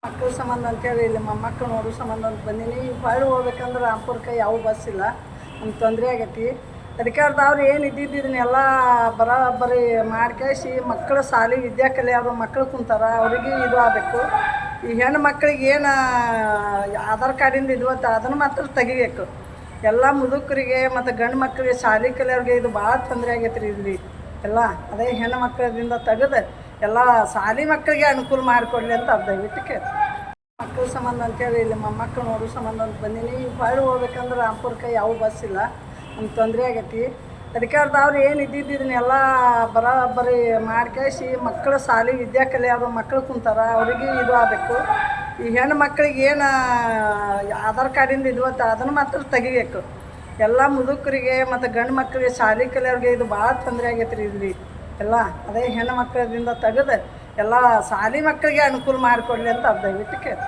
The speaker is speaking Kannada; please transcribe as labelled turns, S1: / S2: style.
S1: ಮಕ್ಕಳ ಸಂಬಂಧ ಅಂತೇಳಿ ಇಲ್ಲಿ ಮೊಮ್ಮಕ್ಕಳು ನೋಡೋ ಸಂಬಂಧ ಅಂತ ಬಂದೀನಿ. ಹೊಳ್ಳಿ ಹೋಗ್ಬೇಕಂದ್ರೆ ರಾಂಪುರಕ್ಕೆ ಯಾವ ಬಸ್ ಇಲ್ಲ, ನಮ್ಗೆ ತೊಂದರೆ ಆಗೈತಿ. ಅಧಿಕಾರದವ್ರು ಏನು ಇದನ್ನೆಲ್ಲ ಬರೋಬ್ಬರಿ ಮಾಡ್ಕೇಸಿ ಮಕ್ಕಳು ಶಾಲೆ ವಿದ್ಯಾ ಕಲಿಯೋರು ಮಕ್ಕಳು ಕುಂತಾರ, ಅವ್ರಿಗೆ ಇದು ಆಗಬೇಕು. ಈ ಹೆಣ್ಣು ಮಕ್ಕಳಿಗೆ ಏನು ಆಧಾರ್ ಕಾರ್ಡಿಂದ ಇದು ಅದನ್ನು ಮಾತ್ರ ತೆಗಿಬೇಕು. ಎಲ್ಲ ಮುದುಕರಿಗೆ ಮತ್ತು ಗಂಡು ಮಕ್ಕಳಿಗೆ ಶಾಲೆ ಕಲಿಯೋರಿಗೆ ಇದು ಭಾಳ ತೊಂದರೆ ಆಗೈತೆ ರೀ ಇಲ್ಲಿ ಎಲ್ಲ. ಅದೇ ಹೆಣ್ಣು ಮಕ್ಕಳಿಂದ ತೆಗೆದು ಎಲ್ಲ ಶಾಲೆ ಮಕ್ಕಳಿಗೆ ಅನುಕೂಲ ಮಾಡಿಕೊಡ್ಲಿ ಅಂತ ದಯವಿಟ್ಟು ಕೇಳಿ. ಮಕ್ಕಳ ಸಂಬಂಧ ಅಂತೇಳಿ ಇಲ್ಲಿ ಮೊಮ್ಮಕ್ಕಳು ನೋಡೋ ಸಂಬಂಧ ಅಂತ ಬಂದೀನಿ. ಹೊಳ್ಳಿ ಹೋಗ್ಬೇಕಂದ್ರೆ ರಾಂಪುರಕ್ಕೆ ಯಾವ ಬಸ್ ಇಲ್ಲ, ನಮ್ಗೆ ತೊಂದರೆ ಆಗೈತಿ. ಅಧಿಕಾರದವ್ರು ಏನು ಇದನ್ನೆಲ್ಲ ಬರೋಬ್ಬರಿ ಮಾಡ್ಕೇಸಿ ಮಕ್ಕಳು ಶಾಲೆ ವಿದ್ಯಾ ಕಲಿಯೋರು ಮಕ್ಕಳು ಕುಂತಾರ, ಅವ್ರಿಗೆ ಇದು ಆಗಬೇಕು. ಈ ಹೆಣ್ಣು ಮಕ್ಕಳಿಗೆ ಏನು ಆಧಾರ್ ಕಾರ್ಡಿಂದ ಇದು ಅದನ್ನು ಮಾತ್ರ ತೆಗಿಬೇಕು. ಎಲ್ಲ ಮುದುಕರಿಗೆ ಮತ್ತು ಗಂಡು ಮಕ್ಕಳಿಗೆ ಶಾಲೆ ಕಲಿಯೋರಿಗೆ ಇದು ಭಾಳ ತೊಂದರೆ ಆಗೈತೆ ರೀ ಇಲ್ಲಿ ಎಲ್ಲ. ಅದೇ ಹೆಣ್ಣು ಮಕ್ಕಳಿಂದ ತೆಗೆದು ಎಲ್ಲ ಶಾಲೆ ಮಕ್ಕಳಿಗೆ ಅನುಕೂಲ ಮಾಡಿಕೊಡ್ಲಿ ಅಂತ ದಯವಿಟ್ಟು ಕೇಳಿ.